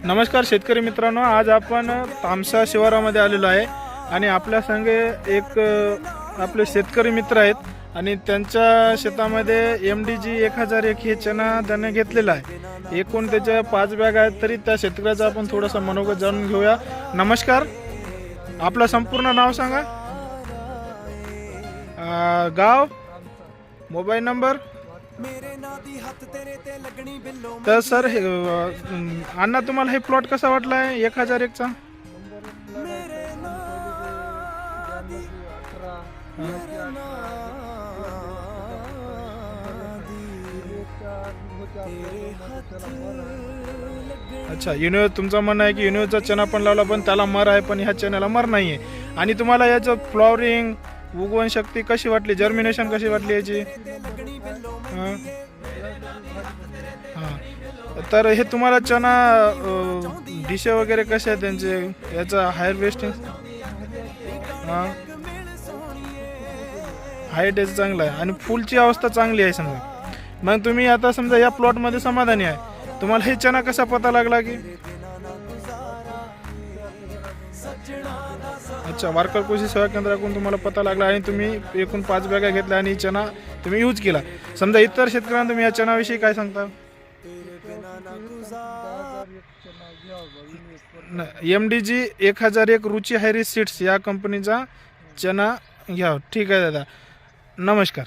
नमस्कार शेतकरी मित्रांनो, आज आपण तामसा शिवारामध्ये आलेलो आहे आणि आपल्या संगे एक आपले शेतकरी मित्र आहेत आणि त्यांच्या शेतामध्ये MDG 1001 हे चना दाणे घेतलेला आहे। एकूण त्याच्या 5 बॅग आहेत, तरी त्या शेतकऱ्याचा आपण थोडासा मनोगत जाणून घेऊया। नमस्कार, आपलं संपूर्ण नाव सांगा, गाव, मोबाईल नंबर। तर सर अण्णा, तुम्हाला हे प्लॉट कसा वाटला आहे 1001 चा? अच्छा, तुमचं म्हणणं आहे की युनिव्हचा चना पण लावला पण त्याला मर आहे, पण ह्या चण्याला मर नाही आहे। आणि तुम्हाला याचं फ्लॉवरिंग, उगवण शक्ती कशी वाटली, जर्मिनेशन कशी वाटली याची? हां, तर हे तुम्हाला चना डिशे वगैरे कसे आहेत त्यांचे, याचा हार्वेस्टिंग? हां, हाईट याचं चांगलं आहे आणि फुलची अवस्था चांगली आहे समजा। मग तुम्ही आता समजा या प्लॉटमध्ये समाधानी आहे, तुम्हाला हे चना कसा पता लागला की? अच्छा, वारकर कृषी सेवा केंद्राकडून तुम्हाला पता लागला आणि तुम्ही एकूण 5 बॅगा घेतल्या आणि चना तुम्ही यूज केला। समजा इतर शेतकऱ्यांना तुम्ही या चनाविषयी काय सांगता? MDG 1001 रुची हायरी सीड्स या कंपनीचा चना घ्या। ठीक आहे दादा, नमस्कार।